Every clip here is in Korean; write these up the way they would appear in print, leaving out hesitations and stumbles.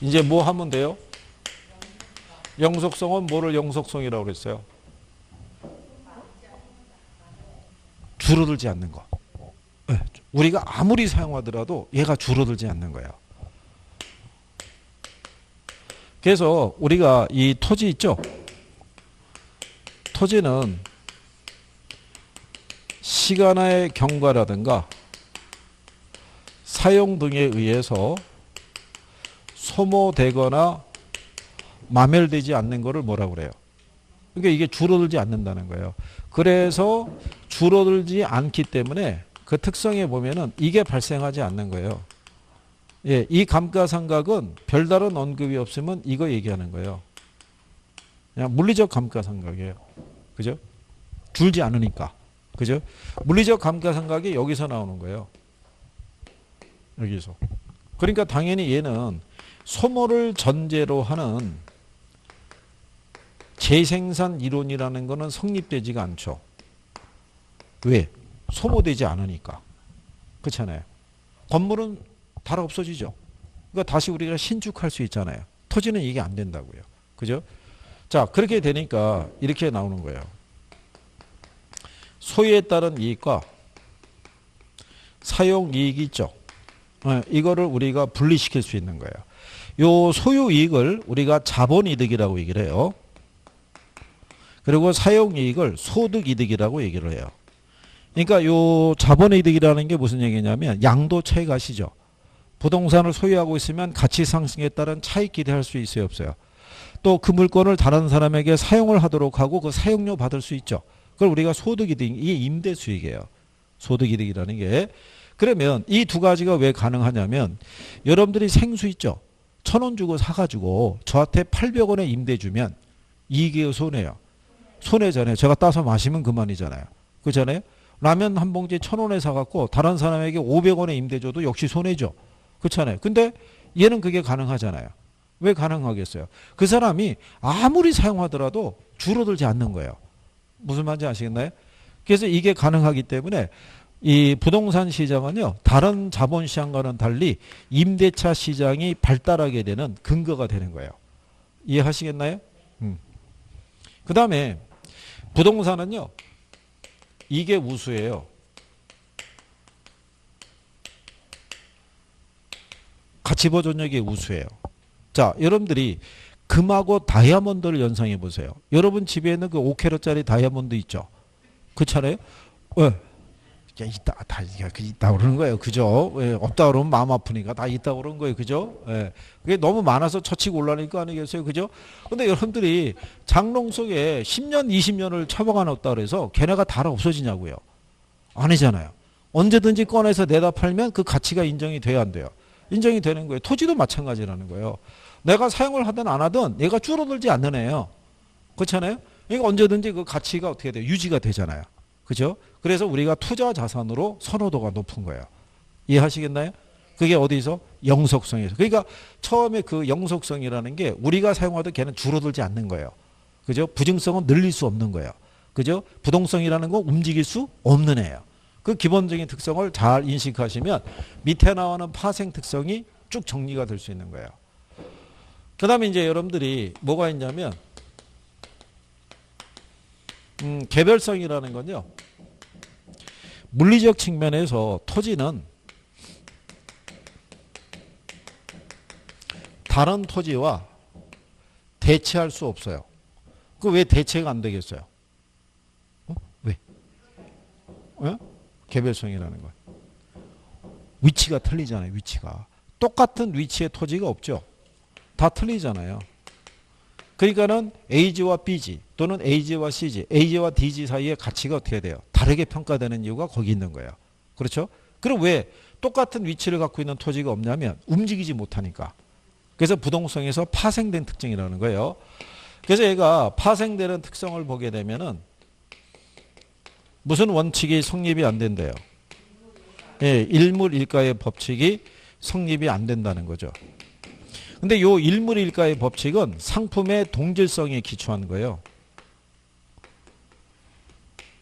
이제 뭐 하면 돼요? 영속성은 뭐를 영속성이라고 그랬어요? 줄어들지 않는 거. 네. 우리가 아무리 사용하더라도 얘가 줄어들지 않는 거예요. 그래서 우리가 이 토지 있죠? 토지는 시간의 경과라든가 사용 등에 의해서 소모되거나 마멸되지 않는 것을 뭐라고 그래요? 그러니까 이게 줄어들지 않는다는 거예요. 그래서 줄어들지 않기 때문에 그 특성에 보면은 이게 발생하지 않는 거예요. 예, 이 감가상각은 별다른 언급이 없으면 이거 얘기하는 거예요. 그냥 물리적 감가상각이에요. 그죠? 줄지 않으니까. 그죠? 물리적 감가상각이 여기서 나오는 거예요. 여기서. 그러니까 당연히 얘는 소모를 전제로 하는 재생산 이론이라는 거는 성립되지가 않죠. 왜? 소모되지 않으니까. 그렇잖아요. 건물은 다 없어지죠. 그러니까 다시 우리가 신축할 수 있잖아요. 토지는 이게 안 된다고요. 그죠? 자, 그렇게 되니까 이렇게 나오는 거예요. 소유에 따른 이익과 사용 이익이 있죠. 이거를 우리가 분리시킬 수 있는 거예요. 요 소유 이익을 우리가 자본 이득이라고 얘기를 해요. 그리고 사용 이익을 소득 이득이라고 얘기를 해요. 그러니까 요 자본 이득이라는 게 무슨 얘기냐면 양도 차익 아시죠? 부동산을 소유하고 있으면 가치 상승에 따른 차익 기대할 수 있어요, 없어요? 또 그 물건을 다른 사람에게 사용을 하도록 하고 그 사용료 받을 수 있죠. 그걸 우리가 소득 이득, 이게 임대 수익이에요. 소득 이득이라는 게. 그러면 이 두 가지가 왜 가능하냐면 여러분들이 생수 있죠? 1,000원 주고 사가지고 저한테 800원에 임대 주면 이익이에요, 손해요? 손해잖아요. 제가 따서 마시면 그만이잖아요. 그렇잖아요? 라면 한 봉지 1,000원에 사갖고 다른 사람에게 500원에 임대 줘도 역시 손해죠. 그렇잖아요. 근데 얘는 그게 가능하잖아요. 왜 가능하겠어요? 그 사람이 아무리 사용하더라도 줄어들지 않는 거예요. 무슨 말인지 아시겠나요? 그래서 이게 가능하기 때문에 이 부동산 시장은요, 다른 자본시장과는 달리 임대차 시장이 발달하게 되는 근거가 되는 거예요. 이해하시겠나요? 그 다음에 부동산은요, 이게 우수예요. 가치 보존력이 우수해요. 자, 여러분들이 금하고 다이아몬드를 연상해 보세요. 여러분 집에 있는 그 5캐럿짜리 다이아몬드 있죠? 그렇잖아요? 왜? 있다 그러는 거예요. 그죠? 예, 없다 그러면 마음 아프니까 다 있다 그러는 거예요. 그죠? 예. 그게 너무 많아서 처치고 올라니까 아니겠어요? 그죠? 근데 여러분들이 장롱 속에 10년, 20년을 처박아 놨다 그래서 걔네가 다 없어지냐고요? 아니잖아요. 언제든지 꺼내서 내다 팔면 그 가치가 인정이 돼야 안 돼요. 인정이 되는 거예요. 토지도 마찬가지라는 거예요. 내가 사용을 하든 안 하든 얘가 줄어들지 않는 애예요. 그렇잖아요? 그러니까 언제든지 그 가치가 어떻게 돼요? 유지가 되잖아요. 그죠? 그래서 우리가 투자 자산으로 선호도가 높은 거예요. 이해하시겠나요? 그게 어디서? 영속성에서. 그러니까 처음에 그 영속성이라는 게 우리가 사용하던 걔는 줄어들지 않는 거예요. 그죠? 부증성은 늘릴 수 없는 거예요. 그죠? 부동성이라는 건 움직일 수 없는 애예요. 그 기본적인 특성을 잘 인식하시면 밑에 나오는 파생 특성이 쭉 정리가 될 수 있는 거예요. 그 다음에 이제 여러분들이 뭐가 있냐면 개별성이라는 건요. 물리적 측면에서 토지는 다른 토지와 대체할 수 없어요. 그 왜 대체가 안 되겠어요? 왜? 개별성이라는 건. 위치가 틀리잖아요. 위치가. 똑같은 위치의 토지가 없죠. 다 틀리잖아요. 그러니까는 A지와 B지 또는 A지와 C지, A지와 D지 사이의 가치가 어떻게 돼요? 다르게 평가되는 이유가 거기 있는 거예요. 그렇죠? 그럼 왜 똑같은 위치를 갖고 있는 토지가 없냐면 움직이지 못하니까. 그래서 부동성에서 파생된 특징이라는 거예요. 그래서 얘가 파생되는 특성을 보게 되면은 무슨 원칙이 성립이 안 된대요. 예, 일물일가의 법칙이 성립이 안 된다는 거죠. 근데 요 일물일가의 법칙은 상품의 동질성에 기초한 거예요.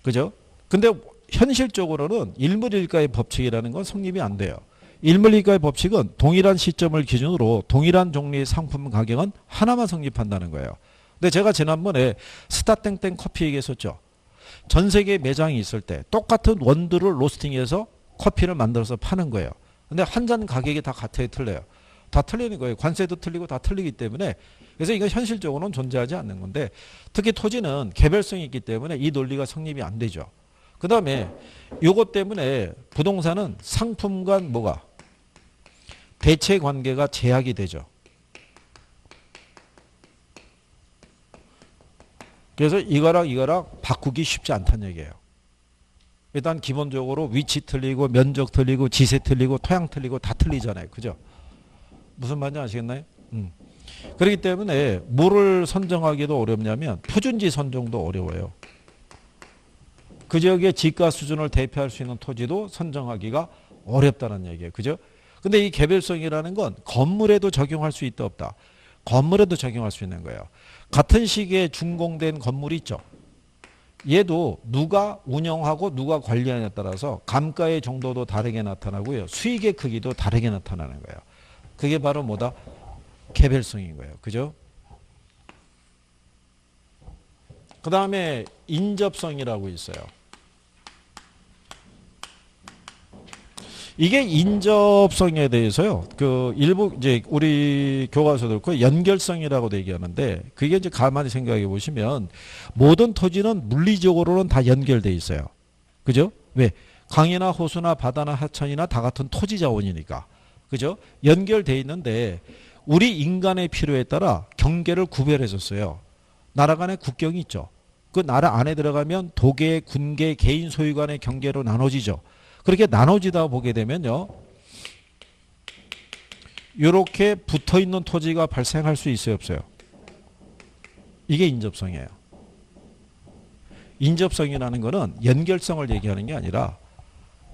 그죠? 근데 현실적으로는 일물일가의 법칙이라는 건 성립이 안 돼요. 일물리가의 법칙은 동일한 시점을 기준으로 동일한 종류의 상품 가격은 하나만 성립한다는 거예요. 근데 제가 지난번에 스타땡땡 커피 얘기했었죠. 전 세계 매장이 있을 때 똑같은 원두를 로스팅해서 커피를 만들어서 파는 거예요. 근데 한 잔 가격이 다 같아요, 틀려요? 다 틀리는 거예요. 관세도 틀리고 다 틀리기 때문에. 그래서 이건 현실적으로는 존재하지 않는 건데, 특히 토지는 개별성이 있기 때문에 이 논리가 성립이 안 되죠. 그 다음에 요것 때문에 부동산은 상품과 뭐가 대체 관계가 제약이 되죠. 그래서 이거랑 바꾸기 쉽지 않다는 얘기예요. 일단 기본적으로 위치 틀리고 면적 틀리고 지세 틀리고 토양 틀리고 다 틀리잖아요. 그죠? 무슨 말인지 아시겠나요? 그렇기 때문에 뭐를 선정하기도 어렵냐면 표준지 선정도 어려워요. 그 지역의 지가 수준을 대표할 수 있는 토지도 선정하기가 어렵다는 얘기예요. 그죠? 근데 이 개별성이라는 건 건물에도 적용할 수 있다 없다. 건물에도 적용할 수 있는 거예요. 같은 시기에 준공된 건물이 있죠. 얘도 누가 운영하고 누가 관리하냐에 따라서 감가의 정도도 다르게 나타나고요. 수익의 크기도 다르게 나타나는 거예요. 그게 바로 뭐다? 개별성인 거예요. 그죠? 그 다음에 인접성이라고 있어요. 이게 인접성에 대해서요. 그 일부 이제 우리 교과서도 그렇고 연결성이라고도 얘기하는데 그게 이제 가만히 생각해 보시면 모든 토지는 물리적으로는 다 연결돼 있어요. 그죠? 왜? 강이나 호수나 바다나 하천이나 다 같은 토지 자원이니까. 그죠? 연결돼 있는데 우리 인간의 필요에 따라 경계를 구별해 줬어요. 나라 간의 국경이 있죠. 그 나라 안에 들어가면 도계, 군계, 개인 소유 간의 경계로 나눠지죠. 그렇게 나눠지다 보게 되면요. 이렇게 붙어있는 토지가 발생할 수 있어요, 없어요? 이게 인접성이에요. 인접성이라는 거는 연결성을 얘기하는 게 아니라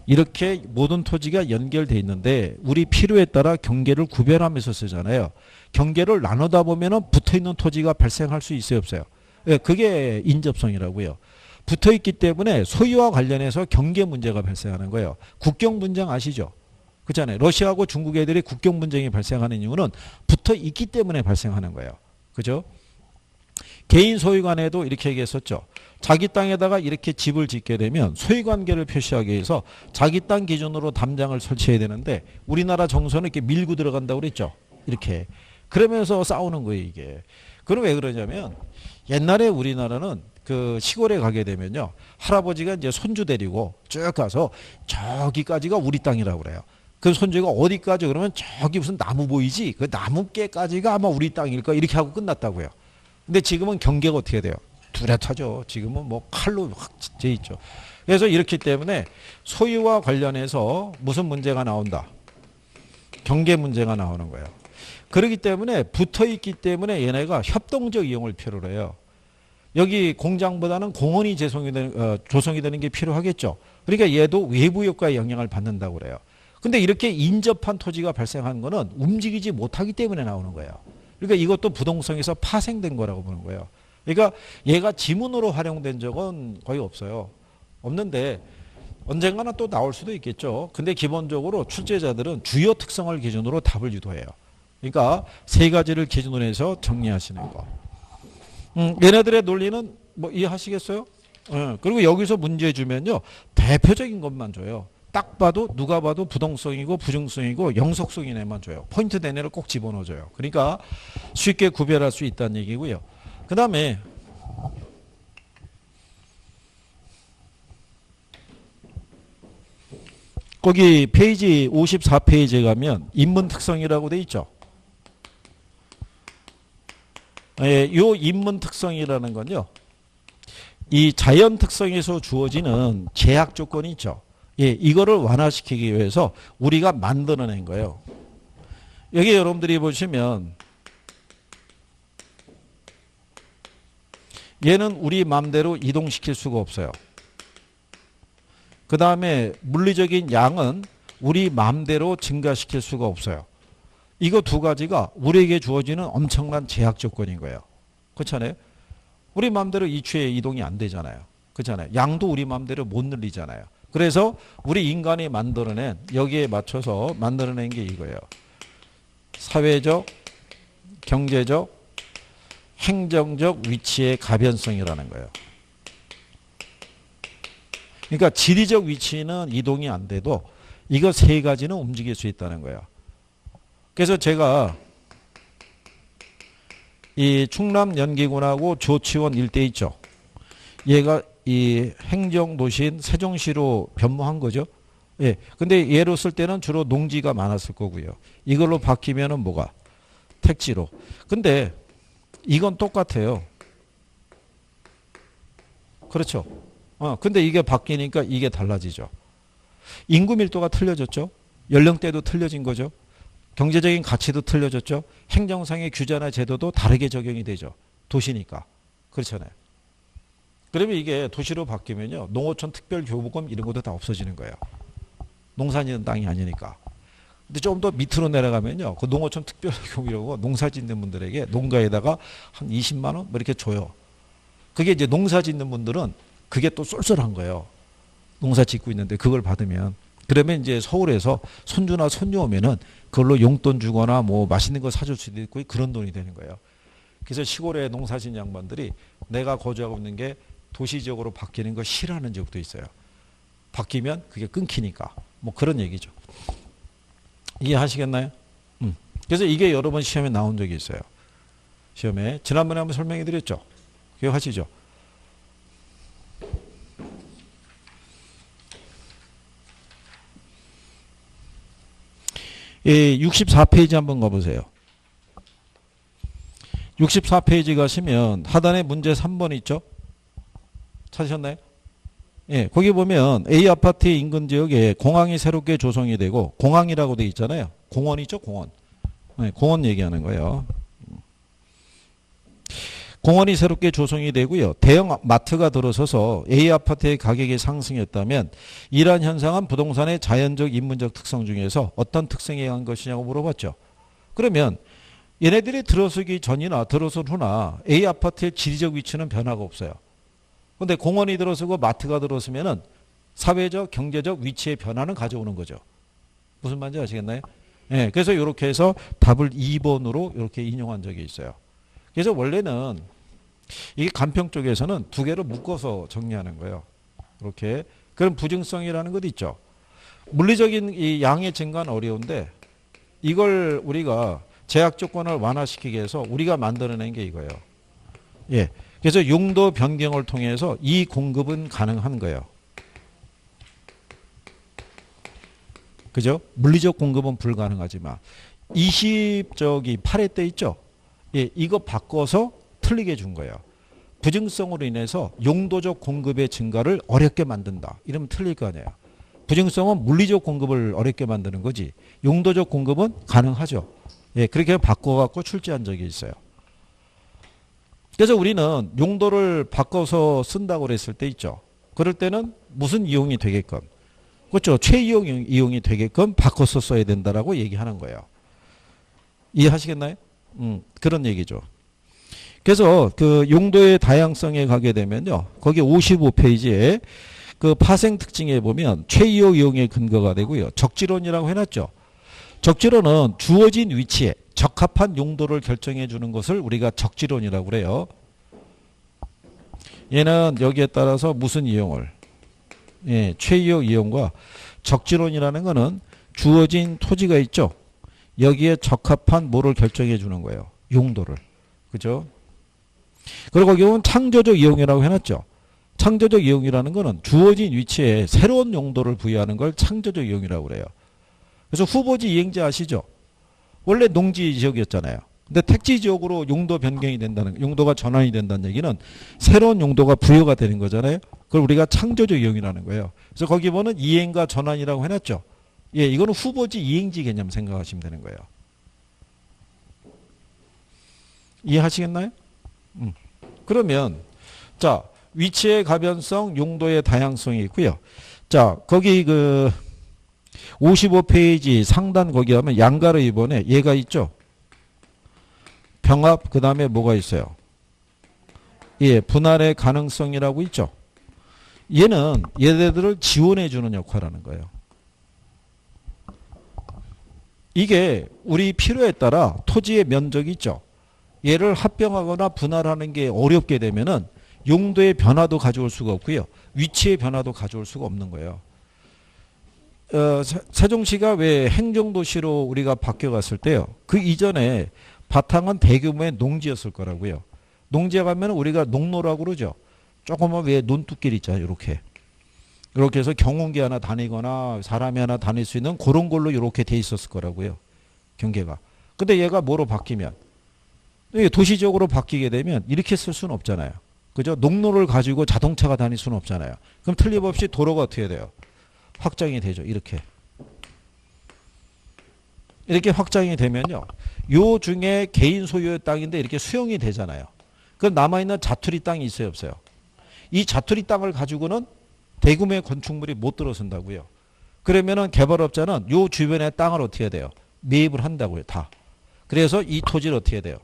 이렇게 모든 토지가 연결돼 있는데 우리 필요에 따라 경계를 구별하면서 쓰잖아요. 경계를 나누다 보면 붙어있는 토지가 발생할 수 있어요, 없어요? 예, 그게 인접성이라고요. 붙어있기 때문에 소유와 관련해서 경계 문제가 발생하는 거예요. 국경 분쟁 아시죠? 그렇잖아요. 러시아하고 중국 애들이 국경 분쟁이 발생하는 이유는 붙어있기 때문에 발생하는 거예요. 그죠? 개인 소유 간에도 이렇게 얘기했었죠. 자기 땅에다가 이렇게 집을 짓게 되면 소유관계를 표시하기 위해서 자기 땅 기준으로 담장을 설치해야 되는데 우리나라 정서는 이렇게 밀고 들어간다고 그랬죠. 이렇게. 그러면서 싸우는 거예요, 이게. 그럼 왜 그러냐면 옛날에 우리나라는 그 시골에 가게 되면요. 할아버지가 이제 손주 데리고 쭉 가서 저기까지가 우리 땅이라고 그래요. 그 손주가 어디까지 그러면 저기 무슨 나무 보이지? 그 나무깨까지가 아마 우리 땅일까? 이렇게 하고 끝났다고요. 근데 지금은 경계가 어떻게 돼요? 뚜렷하죠. 지금은 뭐 칼로 확 돼 있죠. 그래서 이렇기 때문에 소유와 관련해서 무슨 문제가 나온다? 경계 문제가 나오는 거예요. 그렇기 때문에 붙어 있기 때문에 얘네가 협동적 이용을 필요로 해요. 여기 공장보다는 공원이 조성이 되는 게 필요하겠죠. 그러니까 얘도 외부 효과의 영향을 받는다고 그래요. 근데 이렇게 인접한 토지가 발생하는 거는 움직이지 못하기 때문에 나오는 거예요. 그러니까 이것도 부동성에서 파생된 거라고 보는 거예요. 그러니까 얘가 지문으로 활용된 적은 거의 없어요. 없는데 언젠가는 또 나올 수도 있겠죠. 근데 기본적으로 출제자들은 주요 특성을 기준으로 답을 유도해요. 그러니까 세 가지를 기준으로 해서 정리하시는 거. 얘네들의 논리는 뭐 이해하시겠어요? 그리고 여기서 문제 주면요. 대표적인 것만 줘요. 딱 봐도 누가 봐도 부동성이고 부중성이고 영속성인 애만 줘요. 포인트 된 애를 꼭 집어넣어줘요. 그러니까 쉽게 구별할 수 있다는 얘기고요. 그 다음에 거기 페이지 54페이지에 가면 인문 특성이라고 돼 있죠. 예, 요 인문 특성이라는 건요. 이 자연 특성에서 주어지는 제약 조건이 있죠. 예, 이거를 완화시키기 위해서 우리가 만들어낸 거예요. 여기 여러분들이 보시면 얘는 우리 마음대로 이동시킬 수가 없어요. 그 다음에 물리적인 양은 우리 마음대로 증가시킬 수가 없어요. 이거 두 가지가 우리에게 주어지는 엄청난 제약 조건인 거예요. 그렇잖아요. 우리 마음대로 이추에 이동이 안 되잖아요. 그렇잖아요. 양도 우리 마음대로 못 늘리잖아요. 그래서 우리 인간이 만들어낸 여기에 맞춰서 만들어낸 게 이거예요. 사회적, 경제적, 행정적 위치의 가변성이라는 거예요. 그러니까 지리적 위치는 이동이 안 돼도 이거 세 가지는 움직일 수 있다는 거예요. 그래서 제가 이 충남 연기군하고 조치원 일대 있죠. 얘가 이 행정도시인 세종시로 변모한 거죠. 예. 근데 얘로 쓸 때는 주로 농지가 많았을 거고요. 이걸로 바뀌면은 뭐가? 택지로. 근데 이건 똑같아요. 그렇죠. 근데 이게 바뀌니까 이게 달라지죠. 인구 밀도가 틀려졌죠. 연령대도 틀려진 거죠. 경제적인 가치도 틀려졌죠. 행정상의 규제나 제도도 다르게 적용이 되죠. 도시니까. 그렇잖아요. 그러면 이게 도시로 바뀌면요. 농어촌 특별교부금 이런 것도 다 없어지는 거예요. 농사 짓는 땅이 아니니까. 근데 좀 더 밑으로 내려가면요. 그 농어촌 특별교부금 이런 거 농사 짓는 분들에게 농가에다가 한 20만 원 뭐 이렇게 줘요. 그게 이제 농사 짓는 분들은 그게 또 쏠쏠한 거예요. 농사 짓고 있는데 그걸 받으면. 그러면 이제 서울에서 손주나 손녀 오면은 그걸로 용돈 주거나 뭐 맛있는 거 사줄 수도 있고 그런 돈이 되는 거예요. 그래서 시골에 농사 짓는 양반들이 내가 거주하고 있는 게 도시적으로 바뀌는 거 싫어하는 적도 있어요. 바뀌면 그게 끊기니까. 뭐 그런 얘기죠. 이해하시겠나요? 그래서 이게 여러 번 시험에 나온 적이 있어요. 시험에. 지난번에 한번 설명해 드렸죠. 기억하시죠? 예, 64페이지 한번 가보세요. 64페이지 가시면 하단에 문제 3번 있죠? 찾으셨나요? 예, 거기 보면 A 아파트의 인근 지역에 공항이 새롭게 조성이 되고 공항이라고 돼 있잖아요. 공원 있죠? 공원. 네, 공원 얘기하는 거예요. 공원이 새롭게 조성이 되고요. 대형 마트가 들어서서 A 아파트의 가격이 상승했다면 이러한 현상은 부동산의 자연적 인문적 특성 중에서 어떤 특성에 의한 것이냐고 물어봤죠. 그러면 얘네들이 들어서기 전이나 들어선 후나 A 아파트의 지리적 위치는 변화가 없어요. 그런데 공원이 들어서고 마트가 들어서면은 사회적 경제적 위치의 변화는 가져오는 거죠. 무슨 말인지 아시겠나요? 네, 그래서 이렇게 해서 답을 2번으로 이렇게 인용한 적이 있어요. 그래서 원래는 이게 간평 쪽에서는 두 개로 묶어서 정리하는 거예요. 이렇게. 그럼 부증성이라는 것도 있죠. 물리적인 이 양의 증가는 어려운데 이걸 우리가 제약 조건을 완화시키기 위해서 우리가 만들어낸 게 이거예요. 예. 그래서 용도 변경을 통해서 이 공급은 가능한 거예요. 그죠? 물리적 공급은 불가능하지만 20저기 8회 때 있죠? 예, 이거 바꿔서 틀리게 준 거예요. 부증성으로 인해서 용도적 공급의 증가를 어렵게 만든다. 이러면 틀릴 거 아니에요. 부증성은 물리적 공급을 어렵게 만드는 거지. 용도적 공급은 가능하죠. 예, 그렇게 바꿔갖고 출제한 적이 있어요. 그래서 우리는 용도를 바꿔서 쓴다고 그랬을 때 있죠. 그럴 때는 무슨 이용이 되게끔. 그렇죠. 최이용 이용이 되게끔 바꿔서 써야 된다라고 얘기하는 거예요. 이해하시겠나요? 그런 얘기죠. 그래서 그 용도의 다양성에 가게 되면요. 거기 55페이지에 그 파생 특징에 보면 최이용 이용의 근거가 되고요. 적지론이라고 해놨죠. 적지론은 주어진 위치에 적합한 용도를 결정해 주는 것을 우리가 적지론이라고 그래요. 얘는 여기에 따라서 무슨 이용을? 예, 최이용 이용과 적지론이라는 거는 주어진 토지가 있죠. 여기에 적합한 뭐를 결정해 주는 거예요. 용도를. 그죠? 그리고 거기 보면 창조적 이용이라고 해놨죠. 창조적 이용이라는 거는 주어진 위치에 새로운 용도를 부여하는 걸 창조적 이용이라고 그래요. 그래서 후보지 이행지 아시죠? 원래 농지 지역이었잖아요. 근데 택지 지역으로 용도 변경이 된다는, 용도가 전환이 된다는 얘기는 새로운 용도가 부여가 되는 거잖아요. 그걸 우리가 창조적 이용이라는 거예요. 그래서 거기 보면 이행과 전환이라고 해놨죠. 예, 이거는 후보지 이행지 개념 생각하시면 되는 거예요. 이해하시겠나요? 그러면 자, 위치의 가변성, 용도의 다양성이 있고요. 자, 거기 그 55페이지 상단 거기 하면 양가로 2번에 얘가 있죠. 병합 그 다음에 뭐가 있어요? 예, 분할의 가능성이라고 있죠. 얘는 얘네들을 지원해 주는 역할을 하는 거예요. 이게 우리 필요에 따라 토지의 면적이 있죠. 얘를 합병하거나 분할하는 게 어렵게 되면은 용도의 변화도 가져올 수가 없고요. 위치의 변화도 가져올 수가 없는 거예요. 세종시가 왜 행정도시로 우리가 바뀌어갔을 때요. 그 이전에 바탕은 대규모의 농지였을 거라고요. 농지에 가면 우리가 농로라고 그러죠. 조그만 왜 논뚝길 있잖아요. 이렇게. 이렇게 해서 경운기 하나 다니거나 사람이 하나 다닐 수 있는 그런 걸로 이렇게 돼 있었을 거라고요. 경계가. 근데 얘가 뭐로 바뀌면 도시적으로 바뀌게 되면 이렇게 쓸 수는 없잖아요. 그죠? 농로를 가지고 자동차가 다닐 수는 없잖아요. 그럼 틀림없이 도로가 어떻게 돼요? 확장이 되죠. 이렇게. 이렇게 확장이 되면요. 요 중에 개인 소유의 땅인데 이렇게 수용이 되잖아요. 그럼 남아있는 자투리 땅이 있어요? 없어요? 이 자투리 땅을 가지고는 대규모의 건축물이 못 들어선다고요. 그러면은 개발업자는 요 주변의 땅을 어떻게 해야 돼요? 매입을 한다고요. 다. 그래서 이 토지를 어떻게 해야 돼요?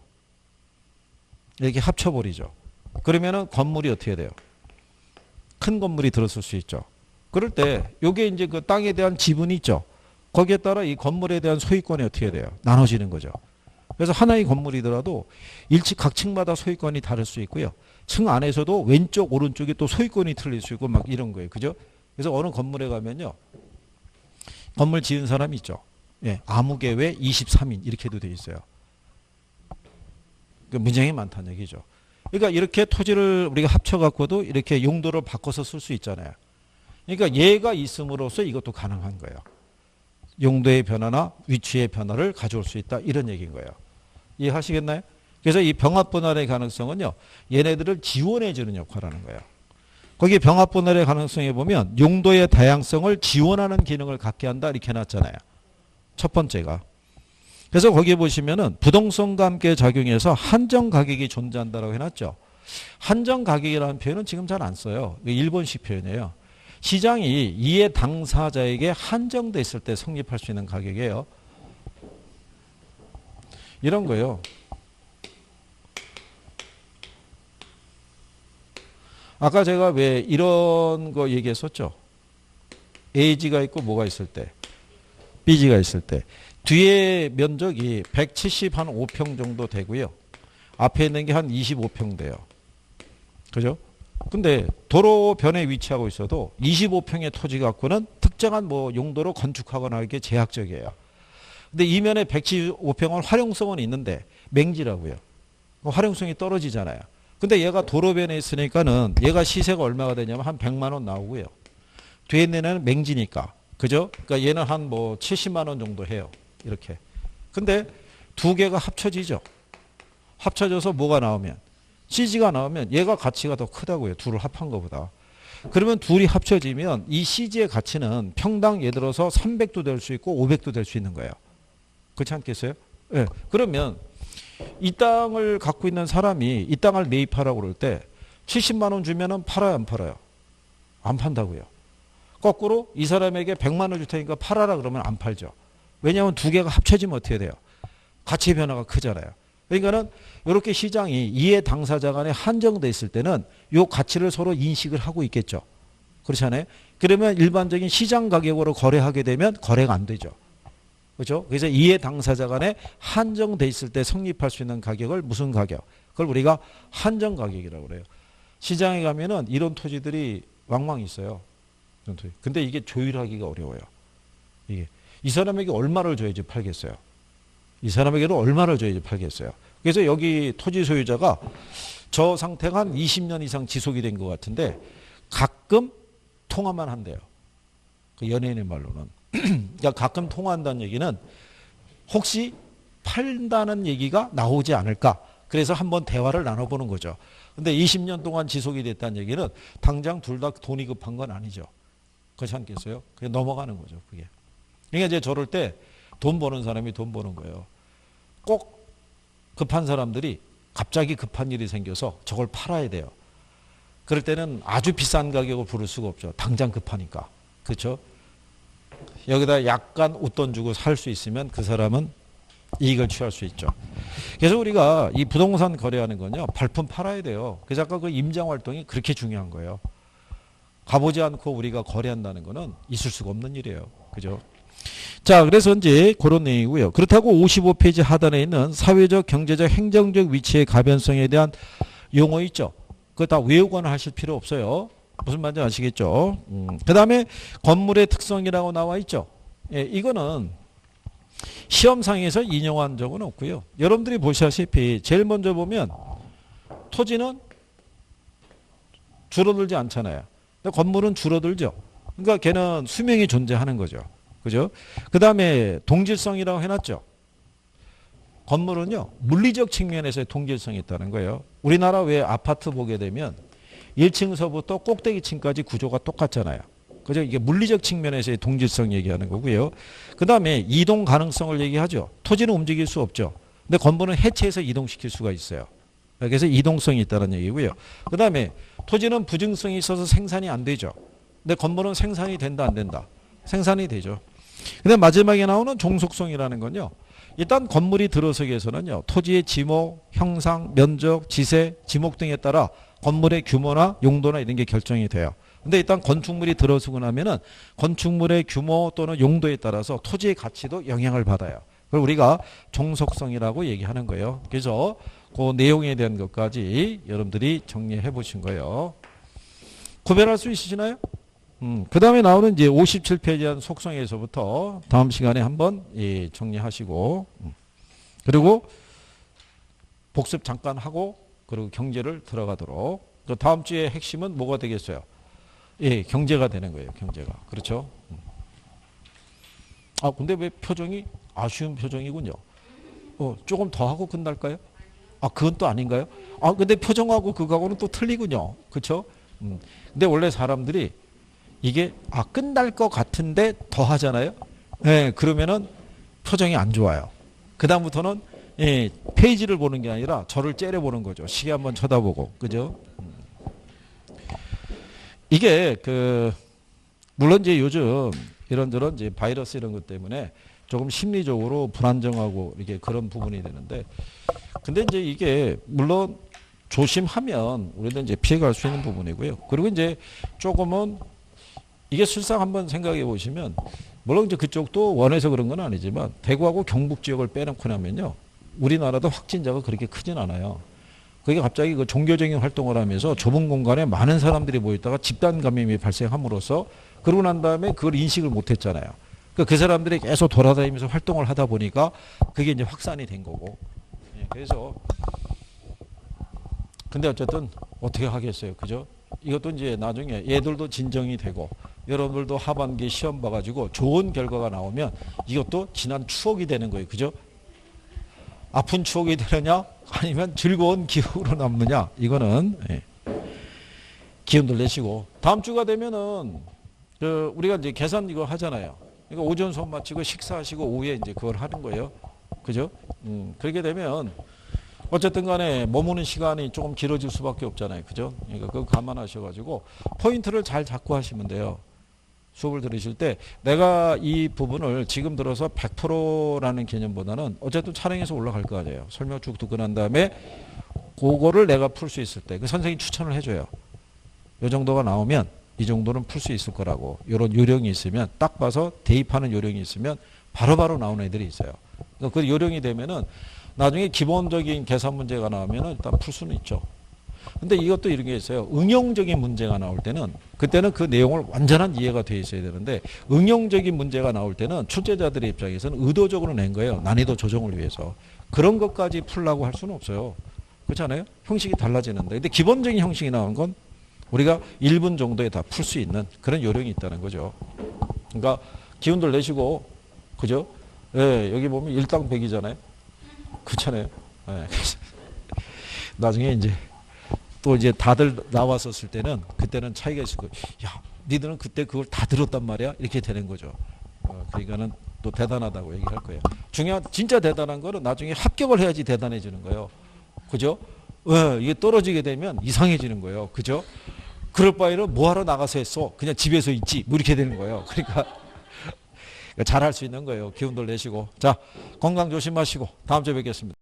이렇게 합쳐버리죠. 그러면은 건물이 어떻게 돼요? 큰 건물이 들어설 수 있죠. 그럴 때 요게 이제 그 땅에 대한 지분이 있죠. 거기에 따라 이 건물에 대한 소유권이 어떻게 돼요? 나눠지는 거죠. 그래서 하나의 건물이더라도 각 층마다 소유권이 다를 수 있고요. 층 안에서도 왼쪽 오른쪽이 또 소유권이 틀릴 수 있고 막 이런 거예요. 그죠? 그래서 어느 건물에 가면요. 건물 지은 사람이 있죠. 예, 아무개외 23인 이렇게도 돼 있어요. 문장이 많다는 얘기죠. 그러니까 이렇게 토지를 우리가 합쳐갖고도 이렇게 용도를 바꿔서 쓸 수 있잖아요. 그러니까 얘가 있음으로써 이것도 가능한 거예요. 용도의 변화나 위치의 변화를 가져올 수 있다. 이런 얘기인 거예요. 이해하시겠나요? 그래서 이 병합분할의 가능성은요. 얘네들을 지원해 주는 역할을 하는 거예요. 거기 병합분할의 가능성에 보면 용도의 다양성을 지원하는 기능을 갖게 한다. 이렇게 해놨잖아요. 첫 번째가. 그래서 거기 보시면은 부동성과 함께 작용해서 한정 가격이 존재한다라고 해놨죠. 한정 가격이라는 표현은 지금 잘 안 써요. 일본식 표현이에요. 시장이 이해 당사자에게 한정돼 있을 때 성립할 수 있는 가격이에요. 이런 거예요. 아까 제가 왜 이런 거 얘기했었죠. A지가 있고 뭐가 있을 때 B지가 있을 때 뒤에 면적이 175평 정도 되고요. 앞에 있는 게 한 25평 돼요. 그죠? 근데 도로변에 위치하고 있어도 25평의 토지 갖고는 특정한 뭐 용도로 건축하거나 이게 제약적이에요. 근데 이면에 175평은 활용성은 있는데 맹지라고요. 활용성이 떨어지잖아요. 근데 얘가 도로변에 있으니까는 얘가 시세가 얼마가 되냐면 한 100만 원 나오고요. 뒤에 있는 애는 맹지니까. 그죠? 그러니까 얘는 한 뭐 70만 원 정도 해요. 이렇게. 근데 두 개가 합쳐지죠. 합쳐져서 뭐가 나오면 CG가 나오면 얘가 가치가 더 크다고요. 둘을 합한 것보다. 그러면 둘이 합쳐지면 이 CG의 가치는 평당 예를 들어서 300도 될 수 있고 500도 될 수 있는 거예요. 그렇지 않겠어요? 예. 네. 그러면 이 땅을 갖고 있는 사람이 이 땅을 매입하라고 그럴 때 70만 원 주면은 팔아요, 안 팔아요? 안 판다고요. 거꾸로 이 사람에게 100만 원 줄 테니까 팔아라 그러면 안 팔죠. 왜냐하면 두 개가 합쳐지면 어떻게 돼요? 가치 변화가 크잖아요. 그러니까는 이렇게 시장이 이해 당사자 간에 한정돼 있을 때는 이 가치를 서로 인식을 하고 있겠죠. 그렇잖아요. 그러면 일반적인 시장 가격으로 거래하게 되면 거래가 안 되죠. 그렇죠? 그래서 이해 당사자 간에 한정돼 있을 때 성립할 수 있는 가격을 무슨 가격? 그걸 우리가 한정 가격이라고 그래요. 시장에 가면은 이런 토지들이 왕왕 있어요. 이런 토지. 근데 이게 조율하기가 어려워요. 이게 이 사람에게 얼마를 줘야지 팔겠어요. 이 사람에게는 얼마를 줘야지 팔겠어요. 그래서 여기 토지 소유자가 저 상태가 한 20년 이상 지속이 된 것 같은데 가끔 통화만 한대요. 그 연예인의 말로는. 그러니까 가끔 통화한다는 얘기는 혹시 팔다는 얘기가 나오지 않을까. 그래서 한번 대화를 나눠보는 거죠. 근데 20년 동안 지속이 됐다는 얘기는 당장 둘 다 돈이 급한 건 아니죠. 그렇지 않겠어요? 그게 넘어가는 거죠. 그게. 그러니까 이제 저럴 때 돈 버는 사람이 돈 버는 거예요. 꼭 급한 사람들이 갑자기 급한 일이 생겨서 저걸 팔아야 돼요. 그럴 때는 아주 비싼 가격을 부를 수가 없죠. 당장 급하니까. 그렇죠? 여기다 약간 웃돈 주고 살 수 있으면 그 사람은 이익을 취할 수 있죠. 그래서 우리가 이 부동산 거래하는 건요. 발품 팔아야 돼요. 그래서 아까 그 임장 활동이 그렇게 중요한 거예요. 가보지 않고 우리가 거래한다는 거는 있을 수가 없는 일이에요. 그죠? 자, 그래서 이제 그런 내용이고요. 그렇다고 55페이지 하단에 있는 사회적, 경제적, 행정적 위치의 가변성에 대한 용어 있죠. 그거 다 외우거나 하실 필요 없어요. 무슨 말인지 아시겠죠? 그 다음에 건물의 특성이라고 나와 있죠. 예, 이거는 시험상에서 인용한 적은 없고요. 여러분들이 보시다시피 제일 먼저 보면 토지는 줄어들지 않잖아요. 근데 건물은 줄어들죠. 그러니까 걔는 수명이 존재하는 거죠. 그죠? 그 다음에 동질성이라고 해놨죠. 건물은요, 물리적 측면에서의 동질성이 있다는 거예요. 우리나라 왜 아파트 보게 되면 1층서부터 꼭대기층까지 구조가 똑같잖아요. 그죠? 이게 물리적 측면에서의 동질성 얘기하는 거고요. 그 다음에 이동 가능성을 얘기하죠. 토지는 움직일 수 없죠. 근데 건물은 해체해서 이동시킬 수가 있어요. 그래서 이동성이 있다는 얘기고요. 그 다음에 토지는 부증성이 있어서 생산이 안 되죠. 근데 건물은 생산이 된다 안 된다? 생산이 되죠. 근데 마지막에 나오는 종속성이라는 건요. 일단 건물이 들어서기 위해서는요. 토지의 지목, 형상, 면적, 지세, 지목 등에 따라 건물의 규모나 용도나 이런 게 결정이 돼요. 근데 일단 건축물이 들어서고 나면은 건축물의 규모 또는 용도에 따라서 토지의 가치도 영향을 받아요. 그걸 우리가 종속성이라고 얘기하는 거예요. 그래서 그 내용에 대한 것까지 여러분들이 정리해 보신 거예요. 구별할 수 있으시나요? 그 다음에 나오는 이제 57페이지한 속성에서부터 다음 시간에 한번 정리하시고, 그리고 복습 잠깐 하고, 그리고 경제를 들어가도록. 다음 주에 핵심은 뭐가 되겠어요? 예, 경제가 되는 거예요. 경제가. 그렇죠? 아, 근데 왜 표정이 아쉬운 표정이군요. 조금 더 하고 끝날까요? 아, 그건 또 아닌가요? 아, 근데 표정하고 그거하고는 또 틀리군요. 그렇죠? 근데 원래 사람들이 이게 끝날 것 같은데 더 하잖아요. 네, 그러면은 표정이 안 좋아요. 그 다음부터는 페이지를 보는 게 아니라 저를 째려보는 거죠. 시계 한번 쳐다보고, 그죠? 이게 물론 이제 요즘 이런저런 이제 바이러스 이런 것 때문에 조금 심리적으로 불안정하고 이렇게 그런 부분이 되는데, 근데 이제 이게 물론 조심하면 우리도 이제 피해갈 수 있는 부분이고요. 그리고 이제 조금은 이게 실상 한번 생각해 보시면, 물론 이제 그쪽도 원해서 그런 건 아니지만 대구하고 경북 지역을 빼놓고 나면요, 우리나라도 확진자가 그렇게 크진 않아요. 그게 갑자기 그 종교적인 활동을 하면서 좁은 공간에 많은 사람들이 모였다가 집단 감염이 발생함으로써, 그러고 난 다음에 그걸 인식을 못 했잖아요. 그 사람들이 계속 돌아다니면서 활동을 하다 보니까 그게 이제 확산이 된 거고. 그래서 근데 어쨌든 어떻게 하겠어요. 그죠? 이것도 이제 나중에 얘들도 진정이 되고 여러분들도 하반기 시험 봐가지고 좋은 결과가 나오면 이것도 지난 추억이 되는 거예요. 그죠? 아픈 추억이 되느냐 아니면 즐거운 기억으로 남느냐, 이거는 기운들 내시고, 다음 주가 되면은 우리가 이제 계산 이거 하잖아요. 그러니까 오전 수업 마치고 식사하시고 오후에 이제 그걸 하는 거예요. 그죠? 그렇게 되면 어쨌든 간에 머무는 시간이 조금 길어질 수밖에 없잖아요. 그죠? 그러니까 그거 감안하셔가지고 포인트를 잘 잡고 하시면 돼요. 수업을 들으실 때 내가 이 부분을 지금 들어서 100%라는 개념보다는 어쨌든 촬영해서 올라갈 거 아니에요. 설명 쭉 듣고 난 다음에 그거를 내가 풀 수 있을 때 그 선생님이 추천을 해줘요. 이 정도가 나오면 이 정도는 풀 수 있을 거라고. 이런 요령이 있으면, 딱 봐서 대입하는 요령이 있으면 바로바로 나오는 애들이 있어요. 그러니까 그 요령이 되면은 나중에 기본적인 계산 문제가 나오면은 일단 풀 수는 있죠. 근데 이것도 이런 게 있어요. 응용적인 문제가 나올 때는, 그때는 그 내용을 완전한 이해가 돼 있어야 되는데, 응용적인 문제가 나올 때는 출제자들의 입장에서는 의도적으로 낸 거예요. 난이도 조정을 위해서. 그런 것까지 풀라고 할 수는 없어요. 그렇잖아요? 형식이 달라지는데. 근데 기본적인 형식이 나온 건 우리가 1분 정도에 다 풀 수 있는 그런 요령이 있다는 거죠. 그러니까 기운들 내시고, 그죠? 예, 여기 보면 일당백이잖아요. 그렇잖아요. 예. 나중에 이제 또 이제 다들 나왔었을 때는, 그때는 차이가 있을 거예요. 야, 니들은 그때 그걸 다 들었단 말이야? 이렇게 되는 거죠. 그러니까는 또 대단하다고 얘기할 거예요. 진짜 대단한 거는 나중에 합격을 해야지 대단해지는 거예요. 그죠? 이게 떨어지게 되면 이상해지는 거예요. 그죠? 그럴 바에는 뭐하러 나가서 했어? 그냥 집에서 있지. 뭐 이렇게 되는 거예요. 그러니까 잘할 수 있는 거예요. 기운들 내시고. 자, 건강 조심하시고 다음 주에 뵙겠습니다.